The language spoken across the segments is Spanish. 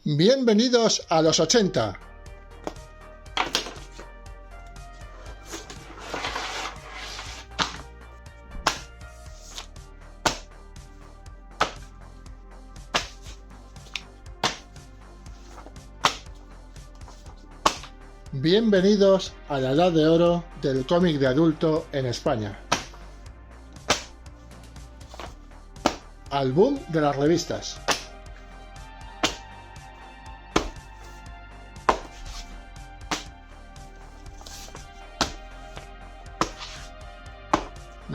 Bienvenidos a los 80. Bienvenidos a la edad de oro del cómic de adulto en España. Al boom de las revistas.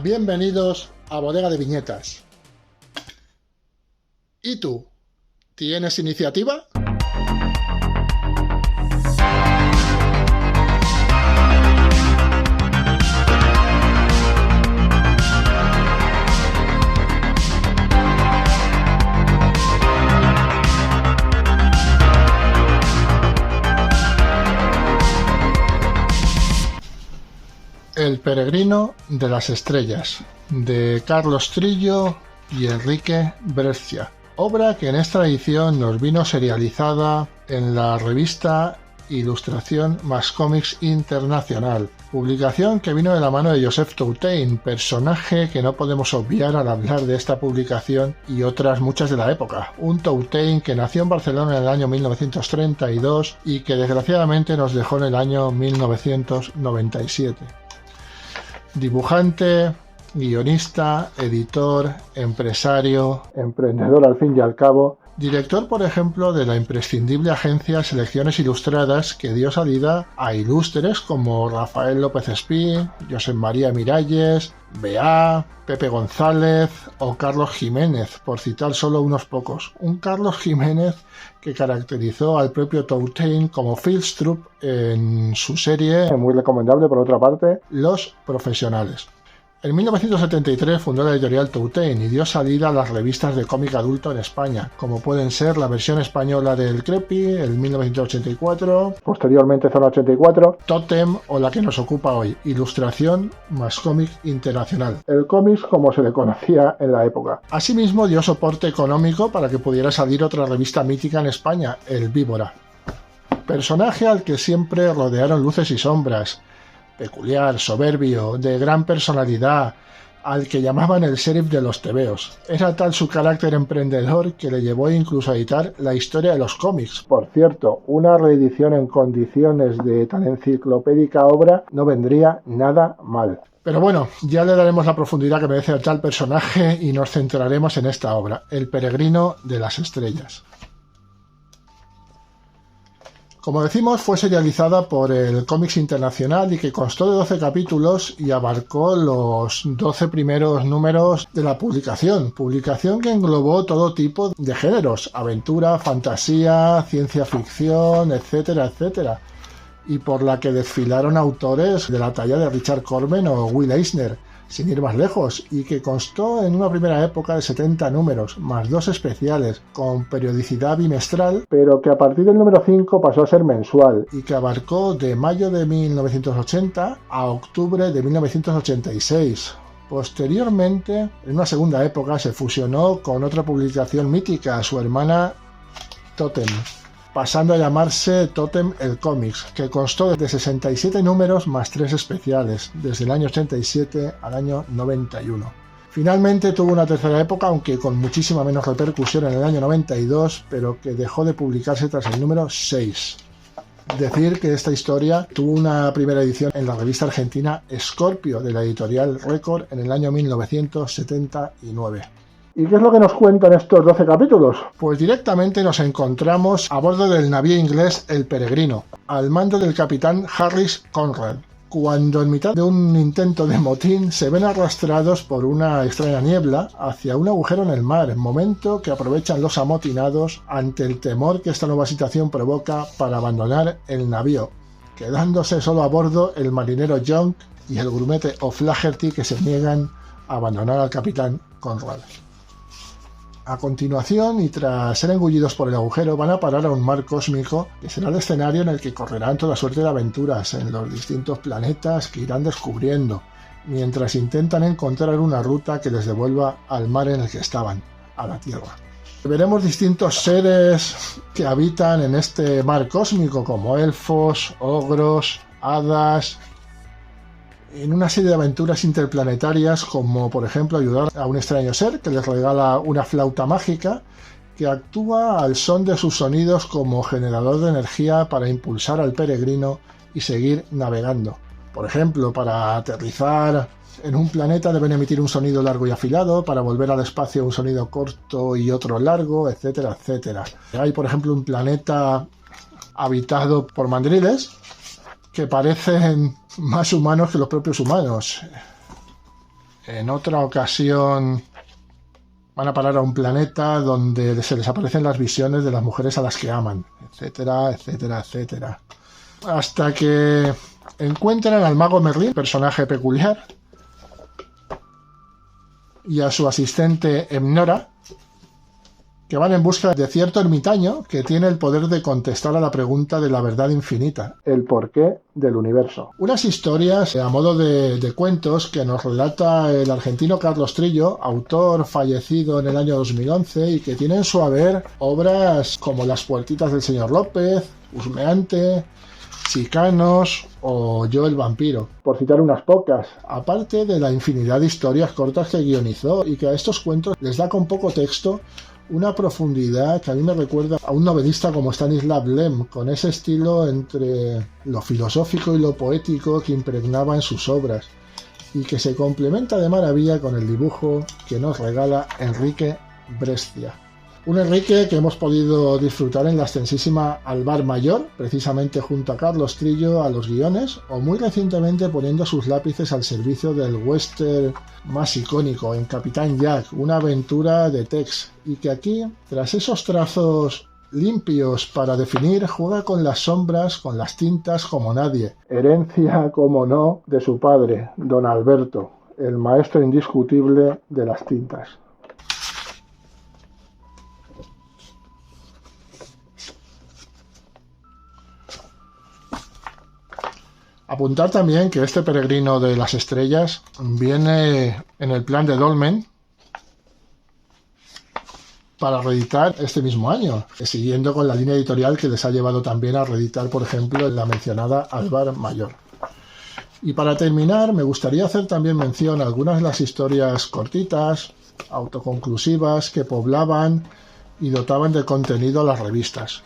Bienvenidos a Bodega de Viñetas. ¿Y tú? ¿Tienes iniciativa? El peregrino de las estrellas, de Carlos Trillo y Enrique Brescia, obra que en esta edición nos vino serializada en la revista Ilustración más Cómics Internacional, publicación que vino de la mano de Joseph Toutain, personaje que no podemos obviar al hablar de esta publicación y otras muchas de la época. Un Toutain que nació en Barcelona en el año 1932 y que desgraciadamente nos dejó en el año 1997. Dibujante, guionista, editor, empresario, emprendedor al fin y al cabo, director, por ejemplo, de la imprescindible agencia Selecciones Ilustradas, que dio salida a ilustres como Rafael López Espí, Josep María Miralles, B.A., Pepe González o Carlos Jiménez, por citar solo unos pocos. Un Carlos Jiménez que caracterizó al propio Toutain como Filstrup en su serie, muy recomendable por otra parte, Los Profesionales. En 1973 fundó la editorial Toutain y dio salida a las revistas de cómic adulto en España, como pueden ser la versión española del Crepi, en 1984, posteriormente Zona 84, Totem o la que nos ocupa hoy, Ilustración más Cómic Internacional, el cómics como se le conocía en la época. Asimismo dio soporte económico para que pudiera salir otra revista mítica en España, El Víbora. Personaje al que siempre rodearon luces y sombras, peculiar, soberbio, de gran personalidad, al que llamaban el sheriff de los tebeos. Era tal su carácter emprendedor que le llevó incluso a editar la historia de los cómics. Por cierto, una reedición en condiciones de tan enciclopédica obra no vendría nada mal. Pero bueno, ya le daremos la profundidad que merece a tal personaje y nos centraremos en esta obra, El peregrino de las estrellas. Como decimos, fue serializada por el Cómics Internacional y que constó de 12 capítulos y abarcó los 12 primeros números de la publicación que englobó todo tipo de géneros, aventura, fantasía, ciencia ficción, etcétera, etcétera, y por la que desfilaron autores de la talla de Richard Corben o Will Eisner, sin ir más lejos, y que constó en una primera época de 70 números, más 2 especiales, con periodicidad bimestral, pero que a partir del número 5 pasó a ser mensual, y que abarcó de mayo de 1980 a octubre de 1986. Posteriormente, en una segunda época, se fusionó con otra publicación mítica, su hermana Totem, pasando a llamarse Totem el Cómics, que constó de 67 números más 3 especiales, desde el año 87 al año 91. Finalmente tuvo una tercera época, aunque con muchísima menos repercusión en el año 92, pero que dejó de publicarse tras el número 6. Decir que esta historia tuvo una primera edición en la revista argentina Scorpio, de la editorial Record, en el año 1979. ¿Y qué es lo que nos cuentan estos 12 capítulos? Pues directamente nos encontramos a bordo del navío inglés El Peregrino, al mando del capitán Harris Conrad, cuando en mitad de un intento de motín se ven arrastrados por una extraña niebla hacia un agujero en el mar, momento que aprovechan los amotinados ante el temor que esta nueva situación provoca para abandonar el navío, quedándose solo a bordo el marinero Young y el grumete O'Flaherty, que se niegan a abandonar al capitán Conrad. A continuación, y tras ser engullidos por el agujero, van a parar a un mar cósmico que será el escenario en el que correrán toda suerte de aventuras en los distintos planetas que irán descubriendo, mientras intentan encontrar una ruta que les devuelva al mar en el que estaban, a la Tierra. Veremos distintos seres que habitan en este mar cósmico, como elfos, ogros, hadas, en una serie de aventuras interplanetarias, como por ejemplo ayudar a un extraño ser que les regala una flauta mágica que actúa al son de sus sonidos como generador de energía para impulsar al peregrino y seguir navegando. Por ejemplo, para aterrizar en un planeta deben emitir un sonido largo y afilado, para volver al espacio un sonido corto y otro largo, etcétera, etcétera. Hay, por ejemplo, un planeta habitado por mandriles que parecen más humanos que los propios humanos. En otra ocasión van a parar a un planeta donde se les aparecen las visiones de las mujeres a las que aman, etcétera, etcétera, etcétera. Hasta que encuentran al mago Merlín, personaje peculiar, y a su asistente Emnora, que van en busca de cierto ermitaño que tiene el poder de contestar a la pregunta de la verdad infinita, el porqué del universo. Unas historias a modo de cuentos que nos relata el argentino Carlos Trillo, autor fallecido en el año 2011 y que tiene en su haber obras como Las puertitas del señor López, Husmeante, Chicanos o Yo el vampiro, por citar unas pocas, aparte de la infinidad de historias cortas que guionizó y que a estos cuentos les da con poco texto una profundidad que a mí me recuerda a un novelista como Stanislav Lem, con ese estilo entre lo filosófico y lo poético que impregnaba en sus obras y que se complementa de maravilla con el dibujo que nos regala Enrique Brescia. Un Enrique que hemos podido disfrutar en la extensísima Alvar Mayor, precisamente junto a Carlos Trillo a los guiones, o muy recientemente poniendo sus lápices al servicio del western más icónico, en Capitán Jack, una aventura de Tex, y que aquí, tras esos trazos limpios para definir, juega con las sombras, con las tintas como nadie. Herencia, como no, de su padre, don Alberto, el maestro indiscutible de las tintas. Apuntar también que este peregrino de las estrellas viene en el plan de Dolmen para reeditar este mismo año, siguiendo con la línea editorial que les ha llevado también a reeditar, por ejemplo, la mencionada Alvar Mayor. Y para terminar, me gustaría hacer también mención a algunas de las historias cortitas, autoconclusivas, que poblaban y dotaban de contenido a las revistas.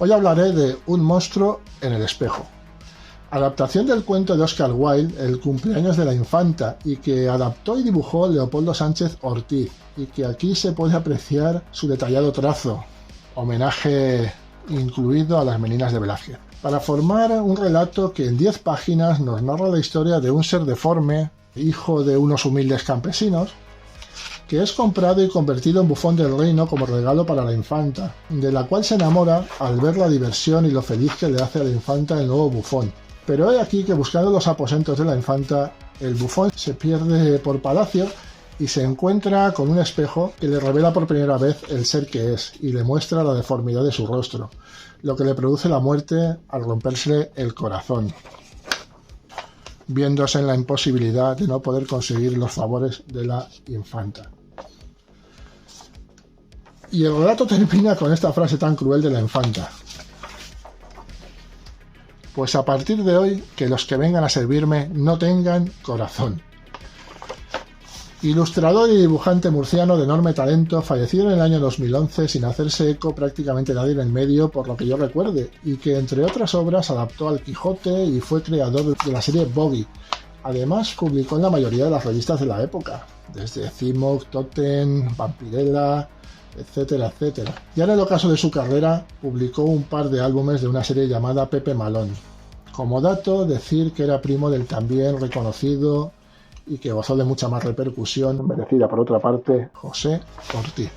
Hoy hablaré de Un monstruo en el espejo, adaptación del cuento de Oscar Wilde, El cumpleaños de la infanta, y que adaptó y dibujó Leopoldo Sánchez Ortiz, y que aquí se puede apreciar su detallado trazo, homenaje incluido a las meninas de Velázquez, para formar un relato que en 10 páginas nos narra la historia de un ser deforme, hijo de unos humildes campesinos, que es comprado y convertido en bufón del reino como regalo para la infanta, de la cual se enamora al ver la diversión y lo feliz que le hace a la infanta el nuevo bufón. Pero he aquí que buscando los aposentos de la infanta, el bufón se pierde por palacio y se encuentra con un espejo que le revela por primera vez el ser que es y le muestra la deformidad de su rostro, lo que le produce la muerte al rompérsele el corazón, viéndose en la imposibilidad de no poder conseguir los favores de la infanta. Y el relato termina con esta frase tan cruel de la infanta: pues a partir de hoy, que los que vengan a servirme no tengan corazón. Ilustrador y dibujante murciano de enorme talento, fallecido en el año 2011 sin hacerse eco prácticamente nadie en el medio, por lo que yo recuerde, y que entre otras obras adaptó al Quijote y fue creador de la serie Boggy. Además publicó en la mayoría de las revistas de la época, desde Cimoc, Totem, Vampirella, etcétera, etcétera. Ya en el ocaso de su carrera, publicó un par de álbumes de una serie llamada Pepe Malón. Como dato, decir que era primo del también reconocido y que gozó de mucha más repercusión, merecida por otra parte, José Ortiz.